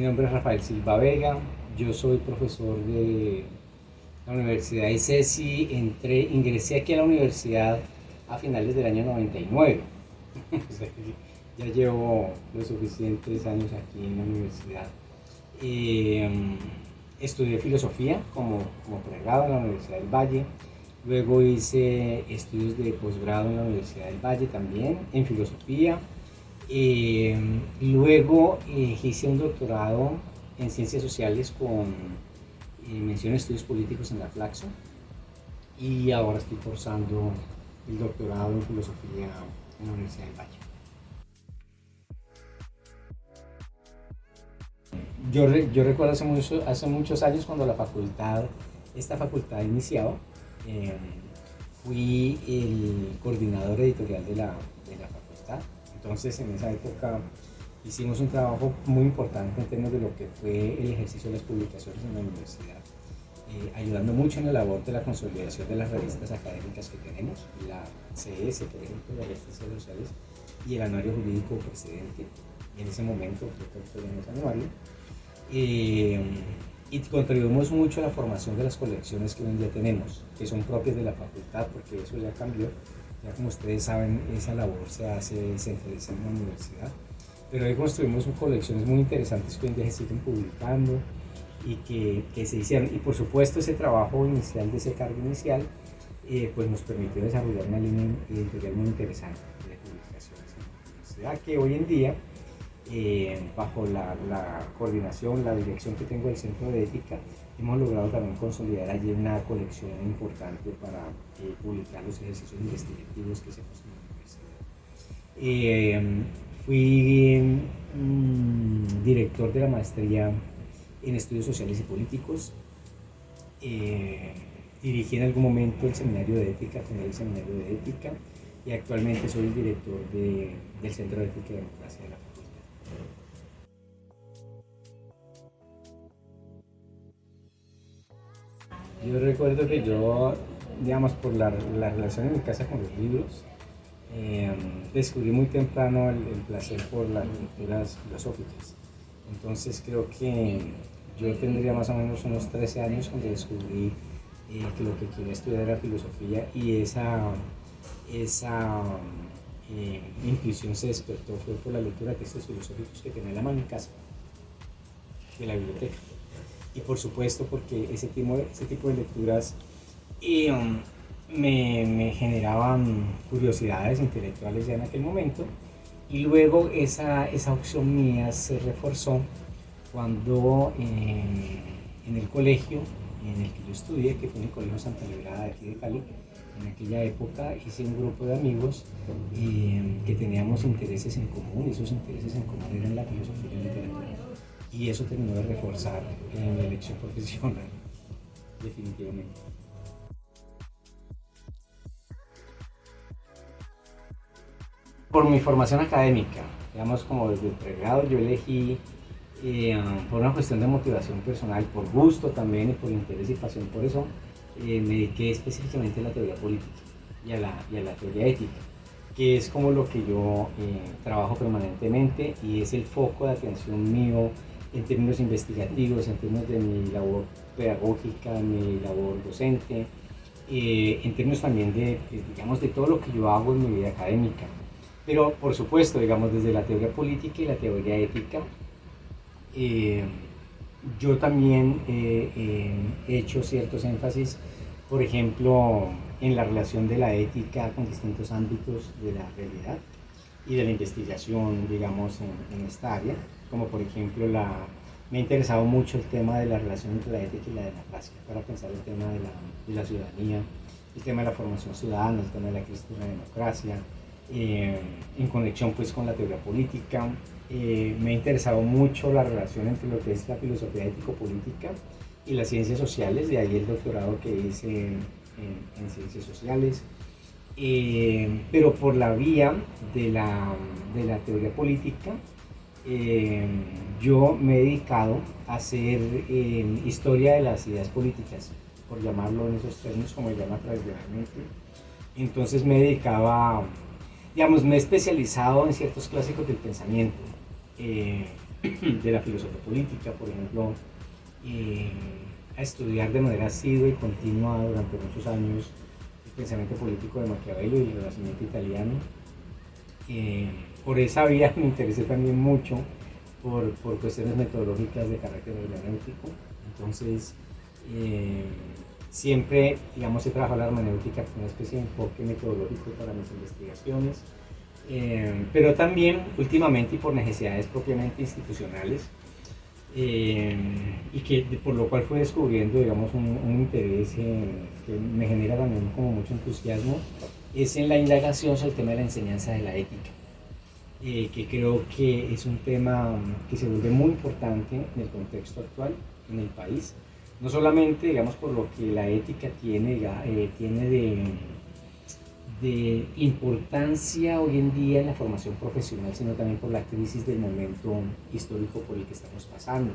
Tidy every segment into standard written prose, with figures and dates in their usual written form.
Mi nombre es Rafael Silva Vega, yo soy profesor de la Universidad ICESI, ingresé aquí a la universidad a finales del año 99, o sea, ya llevo los suficientes años aquí en la universidad. Eh, Estudié filosofía como pregrado en la Universidad del Valle, luego hice estudios de posgrado en la Universidad del Valle también en filosofía. Eh, Luego hice un doctorado en ciencias sociales con mención en estudios políticos en la Flaxo y ahora estoy cursando el doctorado en filosofía en la Universidad del Valle. Yo recuerdo hace muchos años cuando esta facultad iniciaba, eh, fui el coordinador editorial de la facultad. Entonces en esa época hicimos un trabajo muy importante en términos de lo que fue el ejercicio de las publicaciones en la universidad, ayudando mucho en la labor de la consolidación de las revistas académicas que tenemos, la CS, por ejemplo, la revista Ciencias Sociales, y el anuario jurídico precedente. En ese momento fue en ese anuario. Y contribuimos mucho a la formación de las colecciones que hoy en día tenemos, que son propias de la facultad, porque eso ya cambió. Ya como ustedes saben, esa labor se hace centralizada en la universidad, pero hoy construimos colecciones muy interesantes que hoy en día se siguen publicando y que se hicieron. Y por supuesto ese trabajo inicial, de ese cargo inicial, pues nos permitió desarrollar una línea editorial muy interesante de publicaciones en la universidad, que hoy en día, bajo la coordinación, la dirección que tengo del Centro de Ética, hemos logrado también consolidar allí una colección importante para publicar los ejercicios investigativos que se hacen en la universidad. Fui director de la maestría en estudios sociales y políticos. Dirigí en algún momento el seminario de ética, fundé el seminario de ética, y actualmente soy el director del Centro de Ética y Democracia de la facultad. Yo recuerdo que yo, digamos, por la relación en mi casa con los libros, descubrí muy temprano el placer por las lecturas filosóficas. Entonces creo que yo tendría más o menos unos 13 años cuando descubrí que lo que quería estudiar era filosofía, y esa intuición se despertó fue por la lectura de textos filosóficos que tenía en la mano en casa, de la biblioteca. Y por supuesto porque ese tipo de lecturas me generaban curiosidades intelectuales ya en aquel momento, y luego esa opción mía se reforzó cuando en el colegio en el que yo estudié, que fue en el Colegio Santa Librada de aquí de Cali, en aquella época hice un grupo de amigos que teníamos intereses en común, y esos intereses en común eran la filosofía y la literatura, y eso terminó de reforzar en mi elección profesional, definitivamente. Por mi formación académica, digamos, como desde el pregrado yo elegí, por una cuestión de motivación personal, por gusto también y por interés y pasión por eso, me dediqué específicamente a la teoría política y a la teoría ética, que es como lo que yo trabajo permanentemente, y es el foco de atención mío en términos investigativos, en términos de mi labor pedagógica, mi labor docente, en términos también digamos, de todo lo que yo hago en mi vida académica. Pero por supuesto, digamos, desde la teoría política y la teoría ética, eh, yo también he hecho ciertos énfasis, por ejemplo, en la relación de la ética con distintos ámbitos de la realidad y de la investigación, digamos, en esta área, como por ejemplo me ha interesado mucho el tema de la relación entre la ética y la democracia, para pensar el tema de la ciudadanía, el tema de la formación ciudadana, el tema de la crisis de la democracia, en conexión pues con la teoría política. Me ha interesado mucho la relación entre lo que es la filosofía ético-política y las ciencias sociales, de ahí el doctorado que hice en ciencias sociales. Pero por la vía de la teoría política, yo me he dedicado a hacer historia de las ideas políticas, por llamarlo en esos términos, como se llama tradicionalmente. Entonces me dedicaba, digamos, me he especializado en ciertos clásicos del pensamiento, de la filosofía política, por ejemplo, eh, a estudiar de manera asidua y continua durante muchos años el pensamiento político de Maquiavelo y el Renacimiento italiano. Eh, por esa vía me interesé también mucho por cuestiones metodológicas de carácter hermenéutico. Entonces, eh, siempre, digamos, he trabajado la hermenéutica con una especie de enfoque metodológico para mis investigaciones, pero también últimamente y por necesidades propiamente institucionales, y que por lo cual fui descubriendo, digamos, un interés que me genera también como mucho entusiasmo, es en la indagación sobre el tema de la enseñanza de la ética, que creo que es un tema que se vuelve muy importante en el contexto actual en el país, no solamente, digamos, por lo que la ética tiene de importancia hoy en día en la formación profesional, sino también por la crisis del momento histórico por el que estamos pasando.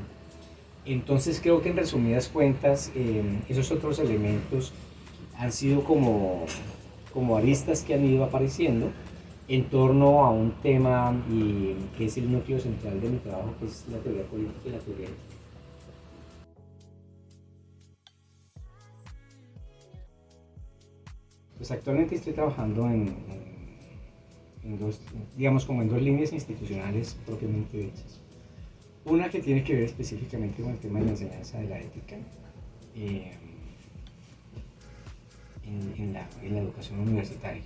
Entonces creo que en resumidas cuentas, esos otros elementos han sido como aristas que han ido apareciendo en torno a un tema que es el núcleo central de mi trabajo, que es la teoría política y la teoría ética. Pues actualmente estoy trabajando en dos, digamos, como en dos líneas institucionales propiamente dichas. Una que tiene que ver específicamente con el tema de la enseñanza de la ética eh, en la educación universitaria.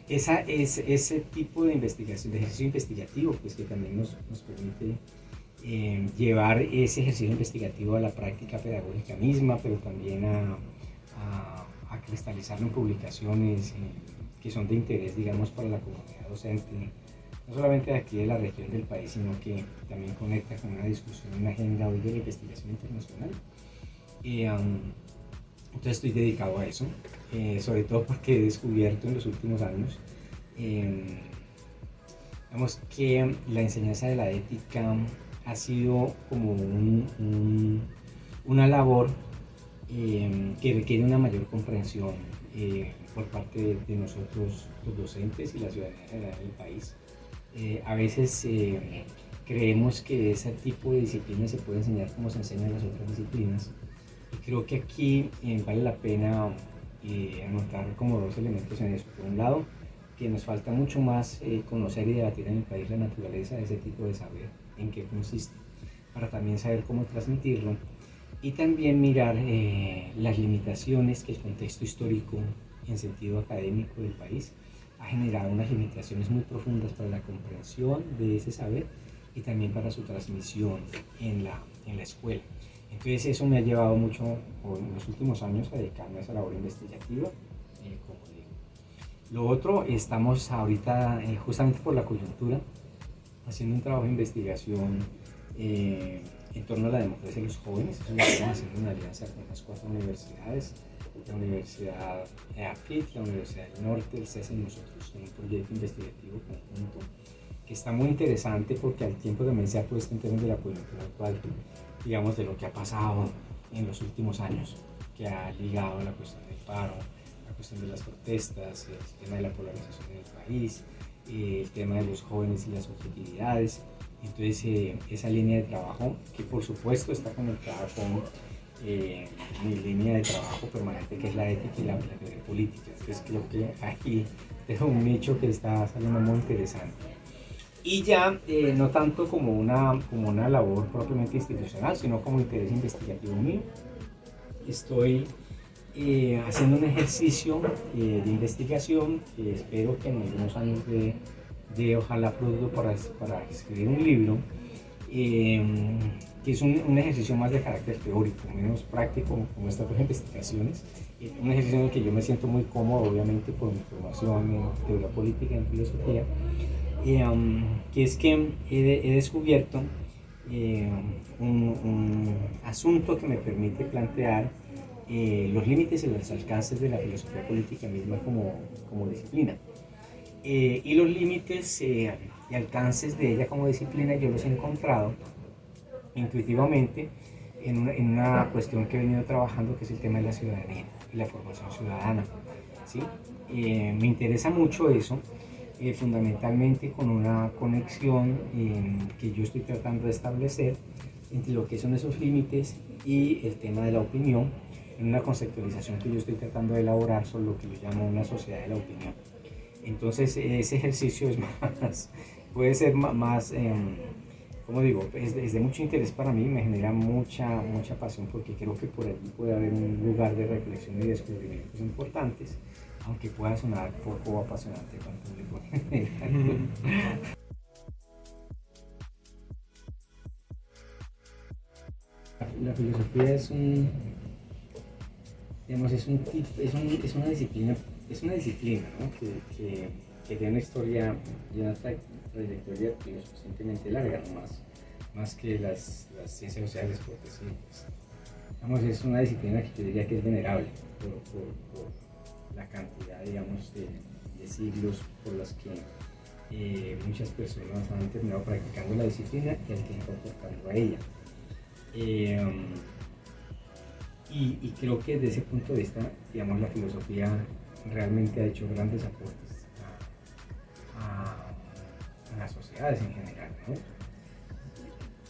Ese tipo de investigación, de ejercicio investigativo, pues que también nos permite llevar ese ejercicio investigativo a la práctica pedagógica misma, pero también a cristalizarlo en publicaciones que son de interés, digamos, para la comunidad docente, no solamente de aquí de la región del país, sino que también conecta con una discusión, una agenda hoy de la investigación internacional. Entonces estoy dedicado a eso, sobre todo porque he descubierto en los últimos años digamos, que la enseñanza de la ética ha sido como una labor que requiere una mayor comprensión por parte de nosotros los docentes y la ciudadanía general del país. A veces creemos que ese tipo de disciplina se puede enseñar como se enseñan las otras disciplinas, y creo que aquí vale la pena anotar como dos elementos en eso. Por un lado, que nos falta mucho más conocer y debatir en el país la naturaleza de ese tipo de saber, en qué consiste, para también saber cómo transmitirlo, y también mirar las limitaciones que el contexto histórico en sentido académico del país ha generado, unas limitaciones muy profundas para la comprensión de ese saber y también para su transmisión en la escuela. Entonces eso me ha llevado mucho en los últimos años a dedicarme a esa labor investigativa, como digo. Lo otro, estamos ahorita, justamente por la coyuntura, haciendo un trabajo de investigación en torno a la democracia de los jóvenes. Eso lo estamos haciendo en alianza con las 4 universidades, la Universidad EAFIT, la Universidad del Norte, el CES y nosotros, en un proyecto investigativo conjunto que está muy interesante porque al tiempo también se ha puesto en términos de la coyuntura actual, digamos, de lo que ha pasado en los últimos años, que ha ligado a la cuestión del paro, la cuestión de las protestas, el tema de la polarización en el país, el tema de los jóvenes y las subjetividades. Entonces, esa línea de trabajo, que por supuesto está conectada con mi línea de trabajo permanente, que es la ética y la teoría política. Entonces, creo que aquí tengo un nicho que está saliendo muy interesante. Y ya no tanto como una labor propiamente institucional, sino como interés investigativo mío. Estoy haciendo un ejercicio de investigación que espero que en algunos años de ojalá fruto para escribir un libro, que es un ejercicio más de carácter teórico, menos práctico como estas dos investigaciones. Un ejercicio en el que yo me siento muy cómodo, obviamente, por mi formación en teoría política y en filosofía, que es que he descubierto un asunto que me permite plantear los límites y los alcances de la filosofía política misma como disciplina. Y los límites y alcances de ella como disciplina yo los he encontrado intuitivamente en una cuestión que he venido trabajando, que es el tema de la ciudadanía y la formación ciudadana, ¿sí? Me interesa mucho eso fundamentalmente con una conexión que yo estoy tratando de establecer entre lo que son esos límites y el tema de la opinión, en una conceptualización que yo estoy tratando de elaborar sobre lo que yo llamo una sociedad de la opinión. Entonces ese ejercicio es más, puede ser más, como digo, es de mucho interés para mí, me genera mucha pasión porque creo que por allí puede haber un lugar de reflexión y descubrimientos importantes, aunque pueda sonar poco apasionante para el público en general. La filosofía es un, digamos, es una disciplina, ¿no? Que tiene una historia y una trayectoria suficientemente larga, ¿no? Más que las ciencias sociales, porque sí, pues, digamos, es una disciplina que yo diría que es venerable por la cantidad, digamos, de siglos por los que muchas personas han terminado practicando la disciplina y el tiempo aportando a ella. Y creo que desde ese punto de vista, digamos, la filosofía realmente ha hecho grandes aportes a las sociedades en general, ¿no?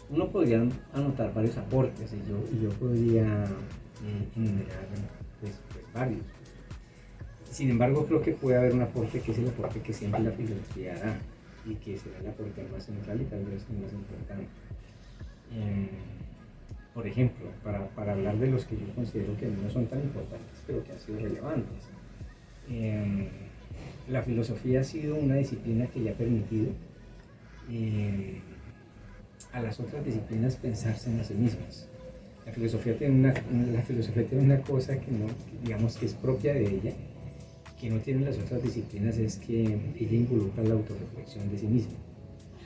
Uno podría anotar varios aportes y yo podría enumerar pues varios. Sin embargo, creo que puede haber un aporte que es el aporte que siempre la filosofía da y que será el aporte más central y tal vez el más importante. Por ejemplo, para hablar de los que yo considero que no son tan importantes, pero que han sido relevantes. La filosofía ha sido una disciplina que le ha permitido a las otras disciplinas pensarse en sí mismas. La filosofía tiene una cosa que no, digamos, que es propia de ella, que no tienen las otras disciplinas, es que ella involucra la autorreflexión de sí misma.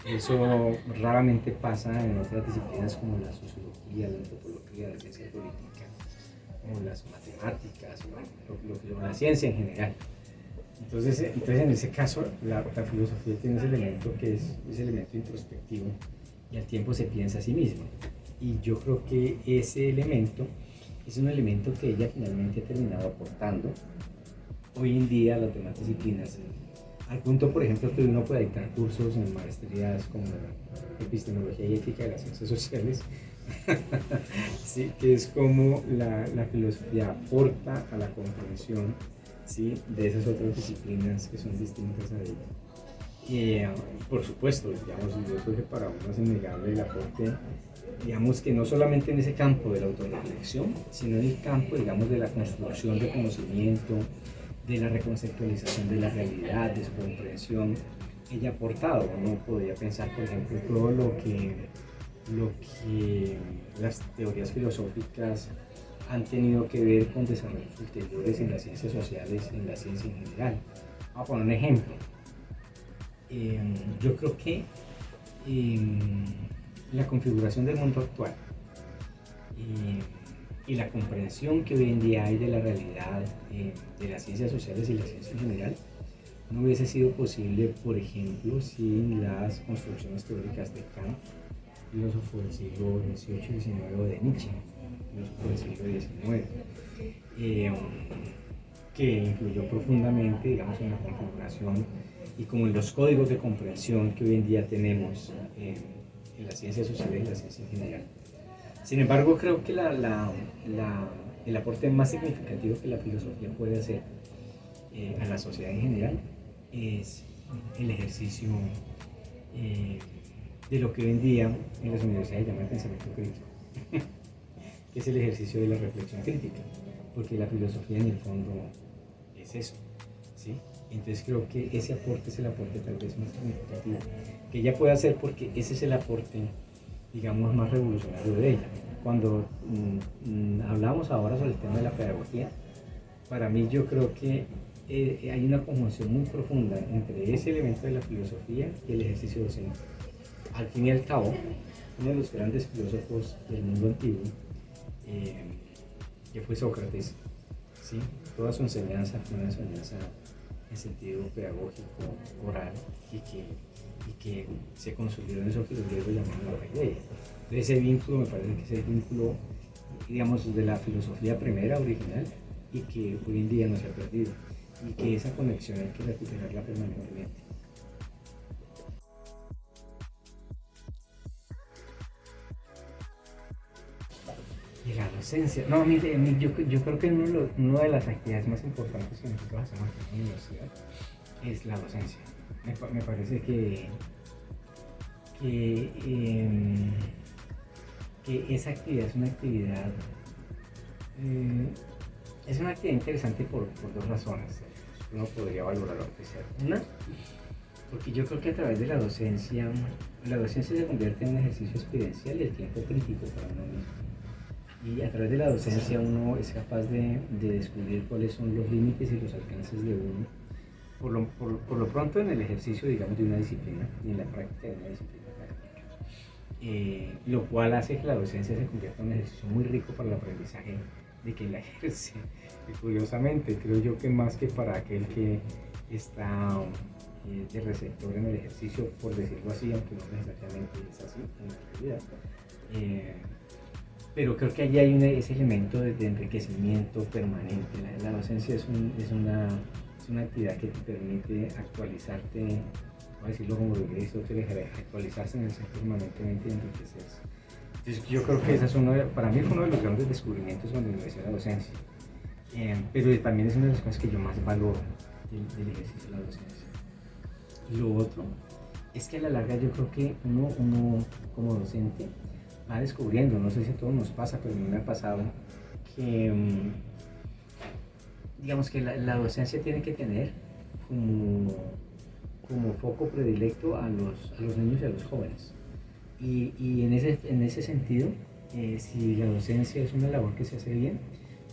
Eso raramente pasa en otras disciplinas como la sociología, la antropología, la ciencia política, o las matemáticas, o la ciencia en general. Entonces en ese caso, la filosofía tiene ese elemento que es ese elemento introspectivo y al tiempo se piensa a sí misma. Y yo creo que ese elemento es un elemento que ella finalmente ha terminado aportando hoy en día a las demás disciplinas. Al punto, por ejemplo, que uno puede dictar cursos en maestrías como epistemología y ética de las ciencias sociales, ¿sí? Que es como la filosofía aporta a la comprensión, ¿sí? De esas otras disciplinas que son distintas a ella. Por supuesto, digamos, yo creo que para uno es innegable el aporte, digamos, que no solamente en ese campo de la autorreflexión, sino en el campo, digamos, de la construcción de conocimiento, de la reconceptualización de la realidad, de su comprensión. Ella ha aportado, uno podría pensar, por ejemplo, todo lo que las teorías filosóficas han tenido que ver con desarrollos ulteriores en las ciencias sociales, en la ciencia en general. Vamos a poner un ejemplo. Yo creo que la configuración del mundo actual y la comprensión que hoy en día hay de la realidad de las ciencias sociales y la ciencia en general no hubiese sido posible, por ejemplo, sin las construcciones teóricas de Kant, filósofo del siglo XVIII y XIX, o de Nietzsche, filósofo del siglo XIX, que influyó profundamente, digamos, en la configuración y como en los códigos de comprensión que hoy en día tenemos en las ciencias sociales y la ciencia en general. Sin embargo, creo que el aporte más significativo que la filosofía puede hacer a la sociedad en general es el ejercicio de lo que hoy en día en las universidades se llama el pensamiento crítico, que es el ejercicio de la reflexión crítica, porque la filosofía en el fondo es eso, ¿sí? Entonces creo que ese aporte es el aporte tal vez más significativo que ella puede hacer, porque ese es el aporte, digamos, más revolucionario de ella. Cuando hablamos ahora sobre el tema de la pedagogía, para mí yo creo que hay una conjunción muy profunda entre ese elemento de la filosofía y el ejercicio docente. Al fin y al cabo, uno de los grandes filósofos del mundo antiguo, que fue Sócrates, ¿sí? Toda su enseñanza fue una enseñanza en sentido pedagógico, oral, y que se consolidó en eso que los griegos llamaban la paideia. Entonces ese vínculo me parece que es el vínculo, digamos, de la filosofía primera, original, y que hoy en día no se ha perdido, y que esa conexión hay que recuperarla permanentemente. Y la docencia. No, mire, yo creo que una de las actividades más importantes que nosotros hacemos en la universidad es la docencia. Me parece que, em, que esa actividad eh, es una actividad interesante por dos razones. Uno podría valorarlo de ser. Una, porque yo creo que a través de la docencia se convierte en un ejercicio experiencial y el tiempo crítico para uno mismo. Y a través de la docencia uno es capaz de descubrir cuáles son los límites y los alcances de uno, por lo pronto en el ejercicio, digamos, de una disciplina y en la práctica de una disciplina académica. Lo cual hace que la docencia se convierta en un ejercicio muy rico para el aprendizaje de quien la ejerce. Y curiosamente, creo yo que más que para aquel que está de receptor en el ejercicio, por decirlo así, aunque no necesariamente es así en la realidad. Pero creo que allí hay ese elemento de enriquecimiento permanente. La docencia es una actividad que te permite actualizarte, voy a decirlo como lo que dice actualizarse en el ser permanentemente y enriquecerse. Entonces yo creo que esa es para mí fue uno de los grandes descubrimientos cuando ingresé a la docencia. Pero también es una de las cosas que yo más valoro del ejercicio de la docencia. Y lo otro es que a la larga yo creo que uno como docente va descubriendo, no sé si a todos nos pasa, pero a mí me ha pasado que, digamos que la docencia tiene que tener como foco predilecto a los niños y a los jóvenes. Y en ese sentido, si la docencia es una labor que se hace bien,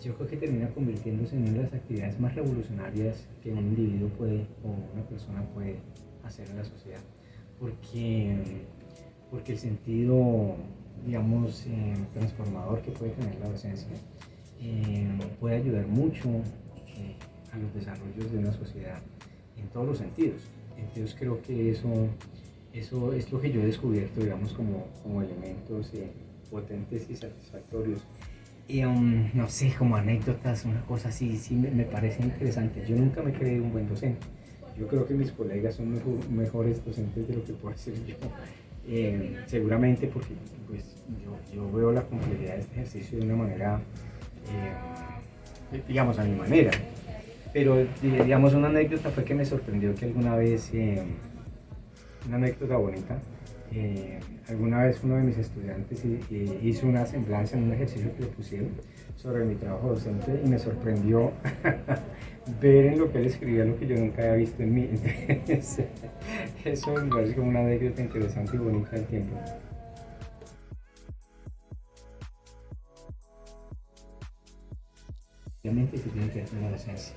yo creo que termina convirtiéndose en una de las actividades más revolucionarias que un individuo puede o una persona puede hacer en la sociedad. Porque el sentido, digamos, transformador que puede tener la docencia puede ayudar mucho a los desarrollos de una sociedad en todos los sentidos. Entonces creo que eso es lo que yo he descubierto, digamos, como elementos potentes y satisfactorios. Y no sé, como anécdotas, una cosa así, sí me parece interesante. Yo nunca me creí un buen docente. Yo creo que mis colegas son mejores docentes de lo que puedo ser yo. Seguramente porque pues, yo veo la complejidad de este ejercicio de una manera, digamos, a mi manera. Pero, digamos, una anécdota fue que me sorprendió que alguna vez, una anécdota bonita, alguna vez uno de mis estudiantes hizo una semblanza en un ejercicio que le pusieron sobre mi trabajo docente y me sorprendió ver en lo que él escribía lo que yo nunca había visto en mí. Entonces, eso me parece como una anécdota interesante y bonita del tiempo. Obviamente se tiene que ver con la docencia.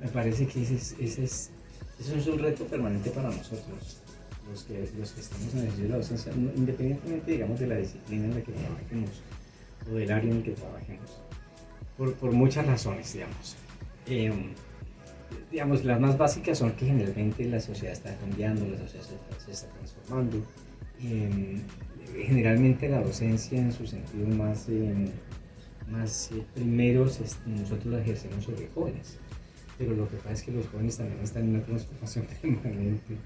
Me parece que eso es un reto permanente para nosotros, los que estamos en el ejercicio de la docencia, independientemente, digamos, de la disciplina en la que trabajemos o del área en el que trabajemos, por muchas razones, digamos. Digamos, las más básicas son que generalmente la sociedad está cambiando, la sociedad se está transformando. Generalmente la docencia en su sentido más primeros nosotros la ejercemos sobre jóvenes, pero lo que pasa es que los jóvenes también están en una transformación permanente.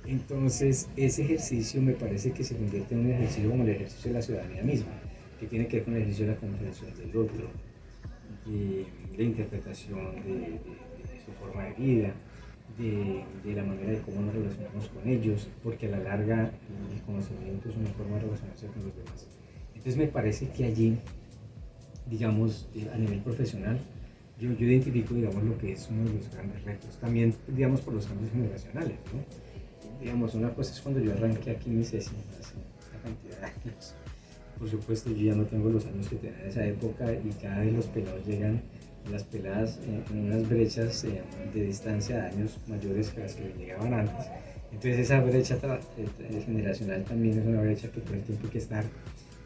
Entonces ese ejercicio me parece que se convierte en un ejercicio como el ejercicio de la ciudadanía misma, que tiene que ver con el ejercicio de la comprensión del otro, de interpretación de su forma de vida, de la manera de cómo nos relacionamos con ellos, porque a la larga el conocimiento es una forma de relacionarse con los demás. Entonces me parece que allí, digamos, a nivel profesional, yo identifico, digamos, lo que es uno de los grandes retos, también, digamos, por los cambios generacionales, ¿no? Digamos, una cosa es cuando yo arranqué aquí mi sesión hace una cantidad de años. Por supuesto, yo ya no tengo los años que tenía en esa época y cada vez los pelados llegan, las peladas, en unas brechas de distancia de años mayores que las que llegaban antes. Entonces esa brecha generacional también es una brecha que todo el tiempo hay que estar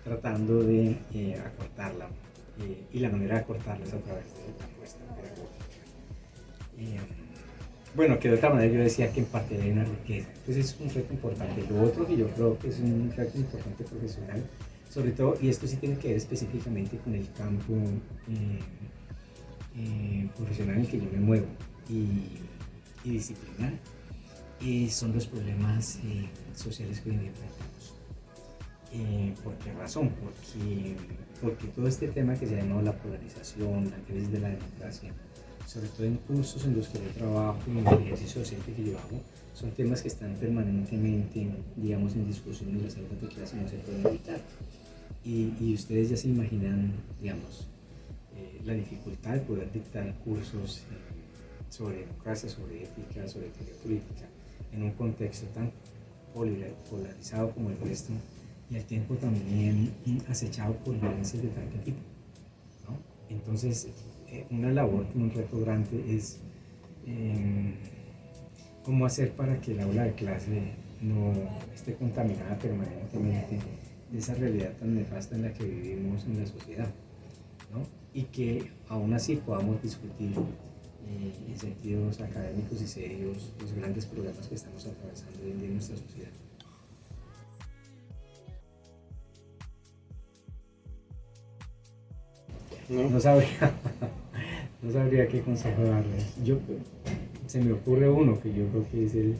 tratando de acortarla. Y la manera de acortarla es a través de la apuesta pedagógica. Bueno, que de otra manera yo decía que en parte hay una riqueza. Entonces es un reto importante. Lo otro que yo creo que es un reto importante profesional, sobre todo, y esto sí tiene que ver específicamente con el campo profesional en el que yo me muevo y disciplinar, son los problemas sociales que hoy en día enfrentamos. ¿Por qué razón? Porque todo este tema que se ha llamado la polarización, la crisis de la democracia, sobre todo en cursos en los que yo trabajo y en el ejercicio docente que yo hago, son temas que están permanentemente, digamos, en discusión en las aulas de clase y no se pueden evitar. Y ustedes ya se imaginan, digamos, la dificultad de poder dictar cursos sobre democracia, sobre ética, sobre teoría política, en un contexto tan polarizado como el nuestro y al tiempo también acechado por violencias de tal tipo, ¿no? Entonces, una labor, un reto grande es cómo hacer para que el aula de clase no esté contaminada permanentemente de esa realidad tan nefasta en la que vivimos en la sociedad, ¿no? Y que aún así podamos discutir en sentidos académicos y serios los grandes problemas que estamos atravesando hoy en día en nuestra sociedad. No sabría, no sabría qué consejo darles. Se me ocurre uno que yo creo que es el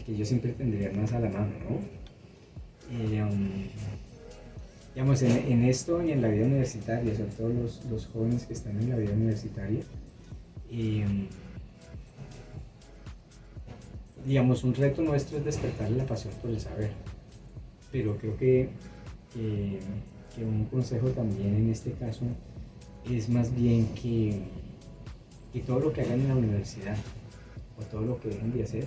que yo siempre tendría más a la mano, ¿no? Digamos, en esto y en la vida universitaria, sobre todo los jóvenes que están en la vida universitaria, digamos, un reto nuestro es despertar la pasión por el saber, pero creo que un consejo también en este caso es más bien que todo lo que hagan en la universidad o todo lo que dejen de hacer,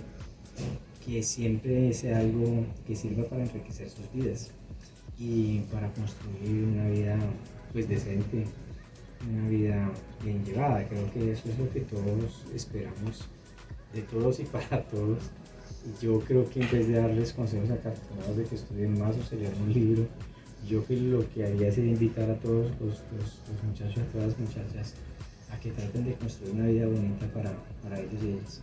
que siempre sea algo que sirva para enriquecer sus vidas y para construir una vida pues decente, una vida bien llevada. Creo que eso es lo que todos esperamos de todos y para todos. Yo creo que en vez de darles consejos acartonados de que estudien más o se lean un libro, yo lo que haría sería invitar a todos los muchachos, a todas las muchachas, a que traten de construir una vida bonita para ellos y ellas.